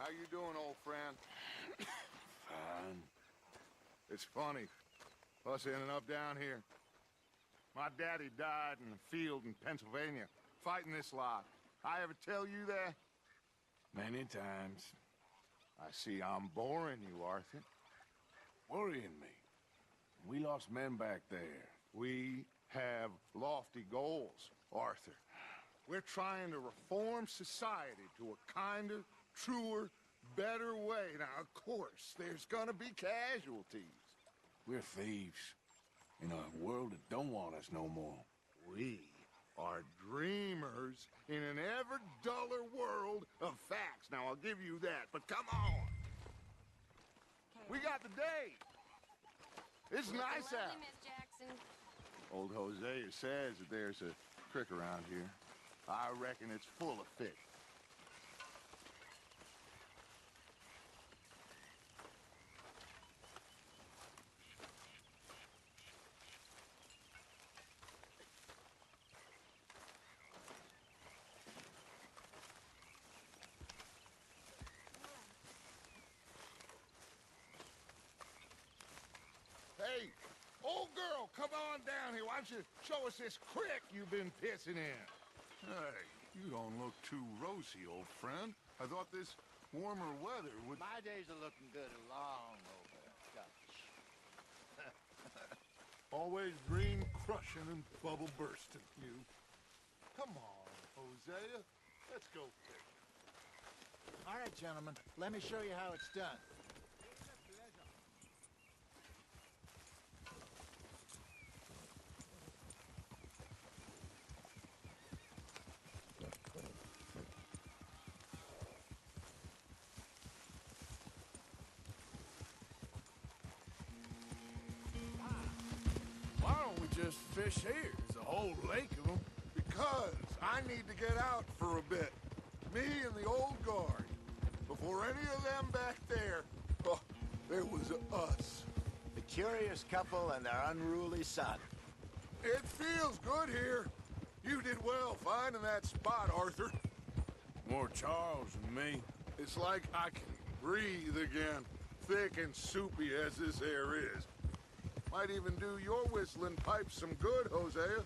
How you doing, old friend? Fine. It's funny, us ending up down here. My daddy died in a field in Pennsylvania, fighting this lot. I ever tell you that? Many times. I see I'm boring you, Arthur. Worrying me. We lost men back there. We have lofty goals, Arthur. We're trying to reform society to a kinder, truer, better way. Now, of course, there's gonna be casualties. We're thieves. In a world that don't want us no more. We are dreamers in an ever duller world of facts. Now, I'll give you that, but come on. We got the day. It's nice out. Miss Jackson. Old Hosea says that there's a creek around here. I reckon it's full of fish. Hey, old girl, come on down here. Why don't you show us this creek you've been pissing in? Hey, you don't look too rosy, old friend. I thought this warmer weather would... My days are looking good long over. Gosh. Always dream crushing and bubble bursting, you. Come on, Hosea. Let's go fishing. All right, gentlemen. Let me show you how it's done. Why don't we just fish here? There's a whole lake of them. Because I need to get out for a bit. Me and the old guard. Before any of them back there, oh, there was us. The curious couple and their unruly son. It feels good here. You did well finding that spot, Arthur. More Charles than me. It's like I can breathe again, thick and soupy as this air is. Might even do your whistling pipes some good, Hosea.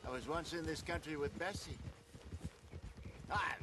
I was once in this country with Bessie. Ah,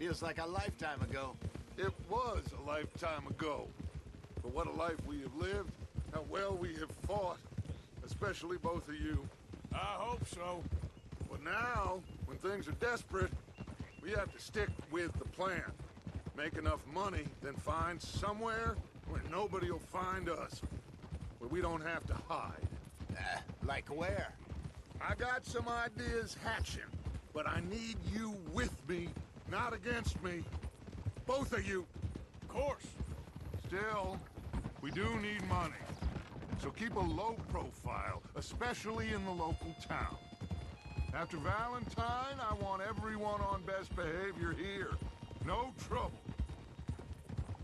feels like a lifetime ago. It was a lifetime ago. But what a life we have lived, how well we have fought, especially both of you. I hope so. But now, when things are desperate, we have to stick with the plan. Make enough money, then find somewhere where nobody will find us. Where we don't have to hide. Like where? I got some ideas hatching, but I need you with me, not against me. Both of you. Of course. Still, we do need money. So keep a low profile, especially in the local town. After Valentine, I want everyone on best behavior here. No trouble.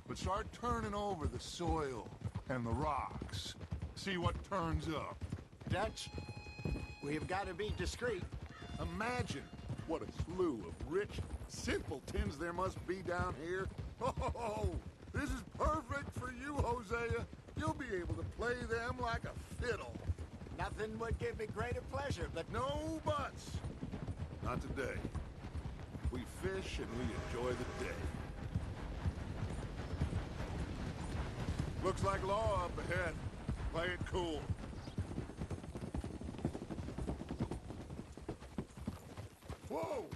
But start turning over the soil and the rocks. See what turns up. Dutch, we've got to be discreet. Imagine what a slew of rich simpletons there must be down here. Oh, this is perfect for you, Hosea. You'll be able to play them like a fiddle. Nothing would give me greater pleasure, but No buts. Not today. We fish and we enjoy the day. Looks like law up ahead. Play it cool. Whoa!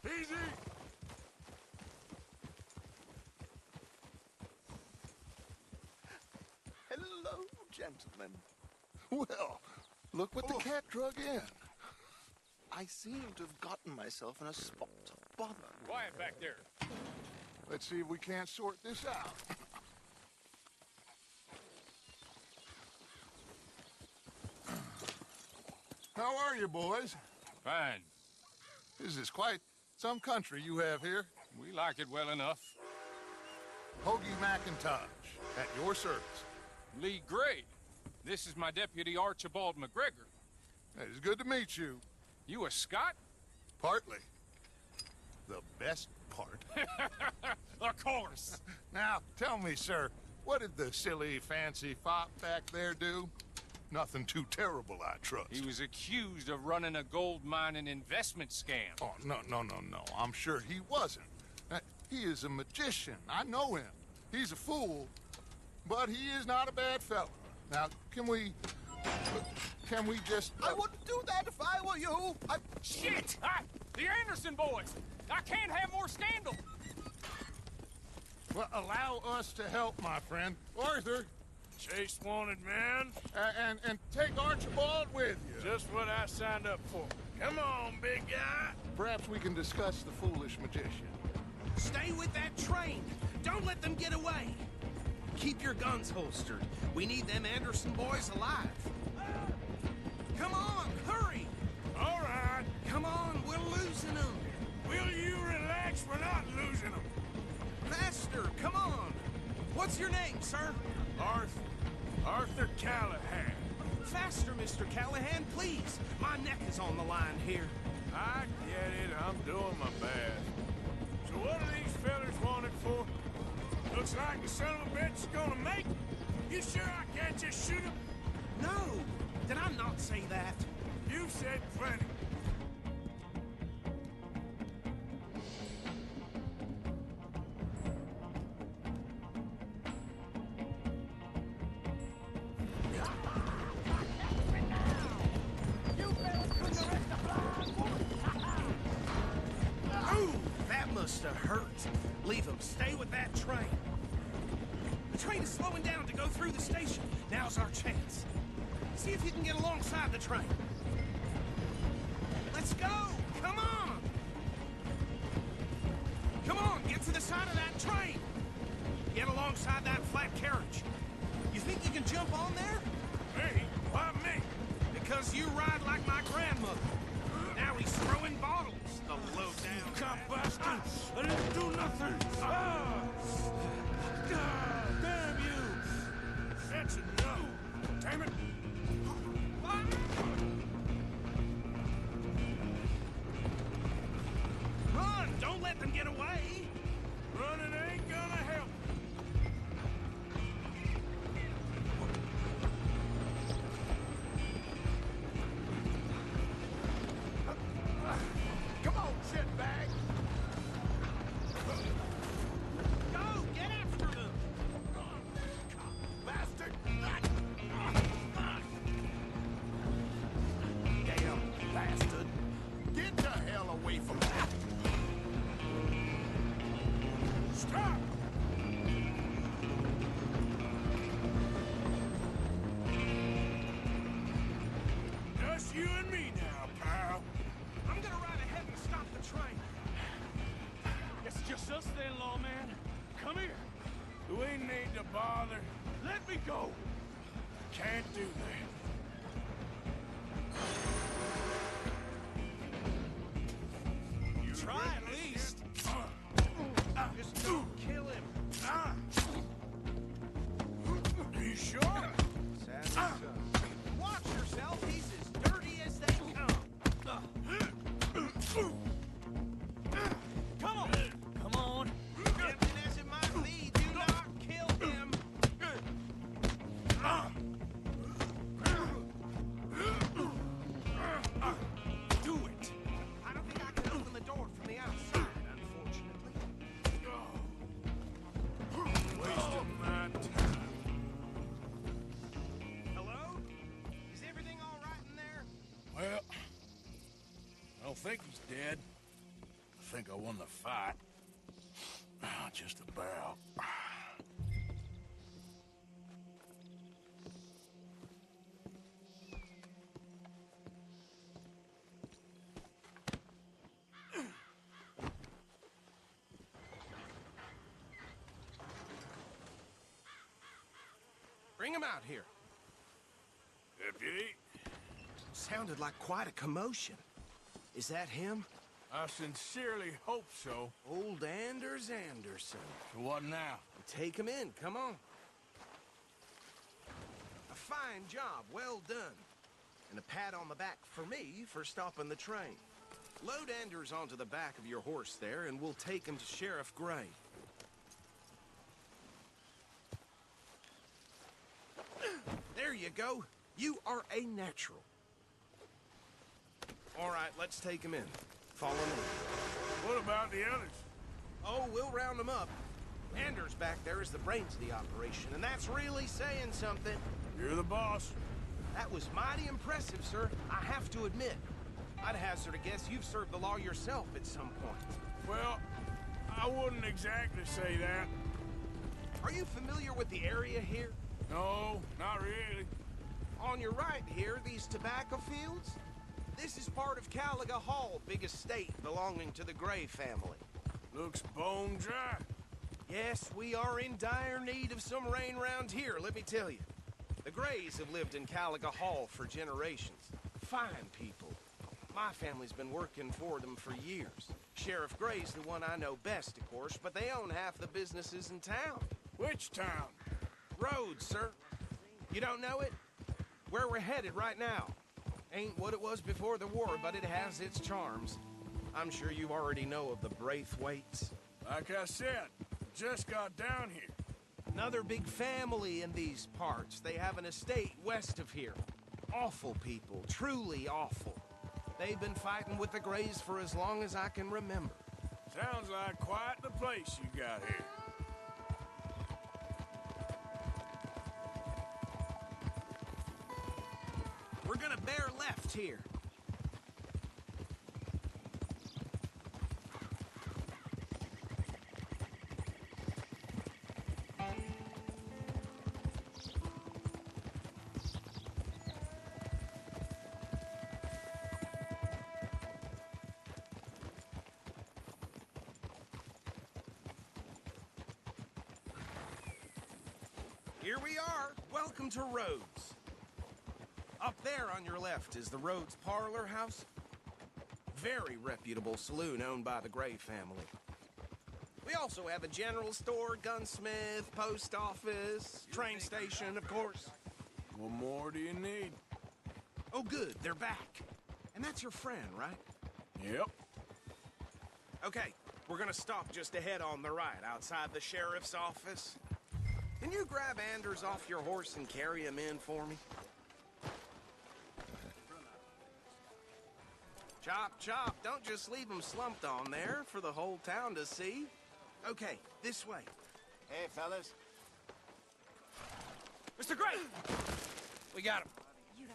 Easy! hello, gentlemen. Well, look what the cat drug in. I seem to have gotten myself in a spot of bother. Quiet back there. Let's see if we can't sort this out. How are you, boys? Fine. This is quite some country you have here. We like it well enough. Hoagie McIntosh, at your service. Lee Gray. This is my deputy Archibald McGregor. It's good to meet you. You a Scot? Partly. The best part. Of course. Now, tell me, sir, what did the silly, fancy fop back there do? Nothing too terrible, I trust. He was accused of running a gold mining investment scam. Oh, no. I'm sure he wasn't. He is a magician. I know him. He's a fool, but he is not a bad fellow. Now, can we just... I wouldn't do that if I were you. Shit! The Anderson boys! I can't have more scandal! Well, allow us to help, my friend. Arthur, Chase wanted man. and take Archibald with you. Just what I signed up for. Come on, big guy. Perhaps we can discuss the foolish magician. Stay with that train. Don't let them get away. Keep your guns holstered. We need them Anderson boys alive. Come on, hurry. All right. Come on, we're losing them. Will you relax? We're not losing them. Faster, come on. What's your name, sir? Arthur Callahan. Faster, Mr. Callahan, please. My neck is on the line here. I get it. I'm doing my best. So what are these fellas wanted for? Looks like the son of a bitch is gonna make it. You sure I can't just shoot him? No, did I not say that? You said plenty. Ooh, that must have hurt. Leave them. Stay with that train. The train is slowing down to go through the station. Now's our chance. See if you can get alongside the train. Let's go! Come on! Come on, get to the side of that train! Get alongside that flat carriage. You think you can jump on there? Me? Why me? Because you ride like my grandmother. Now he's throwing bottles, the low-down Cop bastard! I didn't do nothing! Ah! God damn you! That's enough! Damn it! Run! Don't let them get away! Running ain't gonna help! Come on, shitbag! Go! Get after them! Bastard! Damn bastard! Get the hell away from that! Stop! Just you and me now, pal. I'm gonna ride ahead and stop the train. It's just us then, lawman. Come here. Do we need to bother? Let me go. Can't do that. You Try ready at to least. get- Just don't kill him. You sure? Watch yourself. He's as dirty as they come. Come on. Come on. Tempting as it might be, do not kill him. Do it. I don't think I can open the door from the outside, unfortunately. Wasting my time. Hello? Is everything all right in there? Well, I don't think he's dead. I think I won the fight. Just about. Bring him out here. Deputy, Sounded like quite a commotion. Is that him? I sincerely hope so. Old Anders Anderson. So what now? Take him in, come on. A fine job, well done. and a pat on the back for me for stopping the train. Load Anders onto the back of your horse there, and we'll take him to Sheriff Gray. There you go. You are a natural. All right, let's take him in. Follow me. What about the others? Oh, we'll round them up. Anders back there is the brains of the operation, and that's really saying something. You're the boss. That was mighty impressive, sir. I have to admit. I'd hazard a guess you've served the law yourself at some point. Well, I wouldn't exactly say that. Are you familiar with the area here? No, not really. On your right here, these tobacco fields? This is part of Caliga Hall, big estate belonging to the Gray family. Looks bone dry. Yes, we are in dire need of some rain round here, let me tell you. The Grays have lived in Caliga Hall for generations. Fine people. My family's been working for them for years. Sheriff Gray's the one I know best, of course, but they own half the businesses in town. Which town? Rhodes, sir. You don't know it? Where we're headed right now. Ain't what it was before the war, but it has its charms. I'm sure you already know of the Braithwaites. Like I said, just got down here. Another big family in these parts. They have an estate west of here. Awful people, truly awful. They've been fighting with the Grays for as long as I can remember. Sounds like quite the place you got here. We're gonna bear left here. Here we are. Welcome to Rhodes. Up there on your left is the Rhodes Parlor House. Very reputable saloon owned by the Gray family. We also have a general store, gunsmith, post office, train station, of course. What more do you need? Oh, good, they're back. And that's your friend, right? Yep. Okay, we're gonna stop just ahead on the right, outside the sheriff's office. Can you grab Anders off your horse and carry him in for me? Chop, chop. Don't just leave him slumped on there for the whole town to see. Okay, this way. Hey, fellas. Mr. Gray! We got him.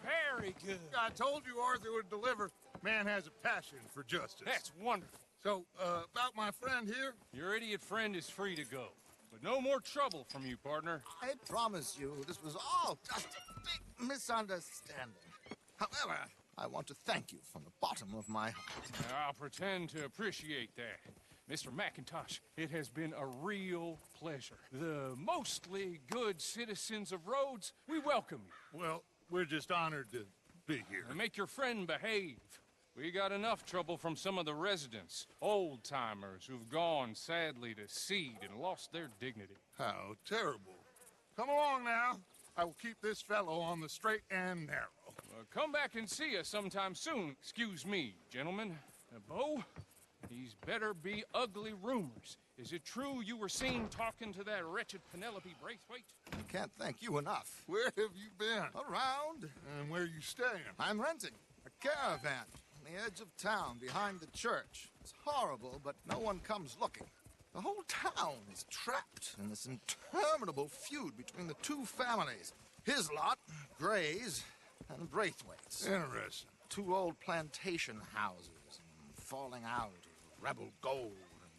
Very good. I told you Arthur would deliver. Man has a passion for justice. That's wonderful. So, about my friend here? Your idiot friend is free to go. But no more trouble from you, partner. I promise you, this was all just a big misunderstanding. However, I want to thank you from the bottom of my heart. I'll pretend to appreciate that. Mr. McIntosh, it has been a real pleasure. The mostly good citizens of Rhodes, we welcome you. Well, we're just honored to be here. And make your friend behave. We got enough trouble from some of the residents, old-timers who've gone, sadly, to seed and lost their dignity. How terrible. Come along now. I will keep this fellow on the straight and narrow. Come back and see us sometime soon. Excuse me, gentlemen. Bo, these better be ugly rumors. Is it true you were seen talking to that wretched Penelope Braithwaite? I can't thank you enough. Where have you been? Around, And where you staying? I'm renting a caravan on the edge of town behind the church. It's horrible, but no one comes looking. The whole town is trapped in this interminable feud between the two families. His lot, Gray's, and Braithwaite's. Interesting. Two old plantation houses, falling out, rebel gold,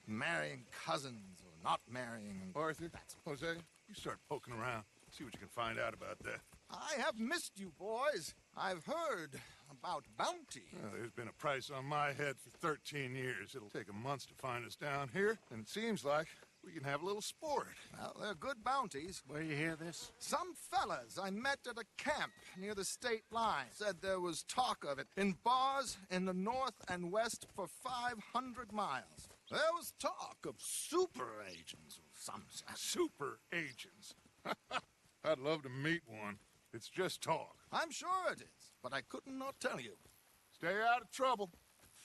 and marrying cousins or not marrying. Arthur, Jose, you start poking around. See what you can find out about that. I have missed you, boys. I've heard about bounty. Well, there's been a price on my head for 13 years. It'll take a month to find us down here, and it seems like we can have a little sport. Well, they're good bounties. Where you hear this? Some fellas I met at a camp near the state line said there was talk of it in bars in the north and west for 500 miles. There was talk of super agents of some sort. Super agents. I'd love to meet one. It's just talk. I'm sure it is, but I could not tell you. Stay out of trouble.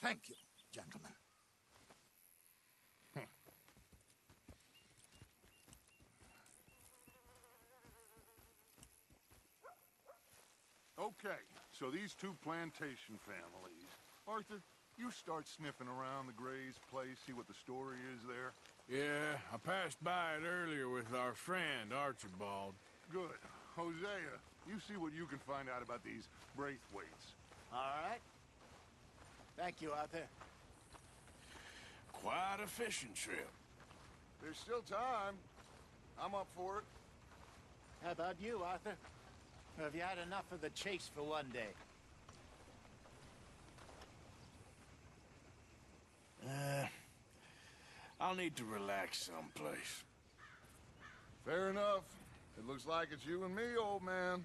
Thank you, gentlemen. Okay, so these two plantation families. Arthur, you start sniffing around the Gray's place, see what the story is there. Yeah, I passed by it earlier with our friend, Archibald. Good. Hosea, you see what you can find out about these Braithwaites. All right. Thank you, Arthur. Quite a fishing trip. There's still time. I'm up for it. How about you, Arthur? Or have you had enough of the chase for one day? I'll need to relax someplace. Fair enough. It looks like it's you and me, old man.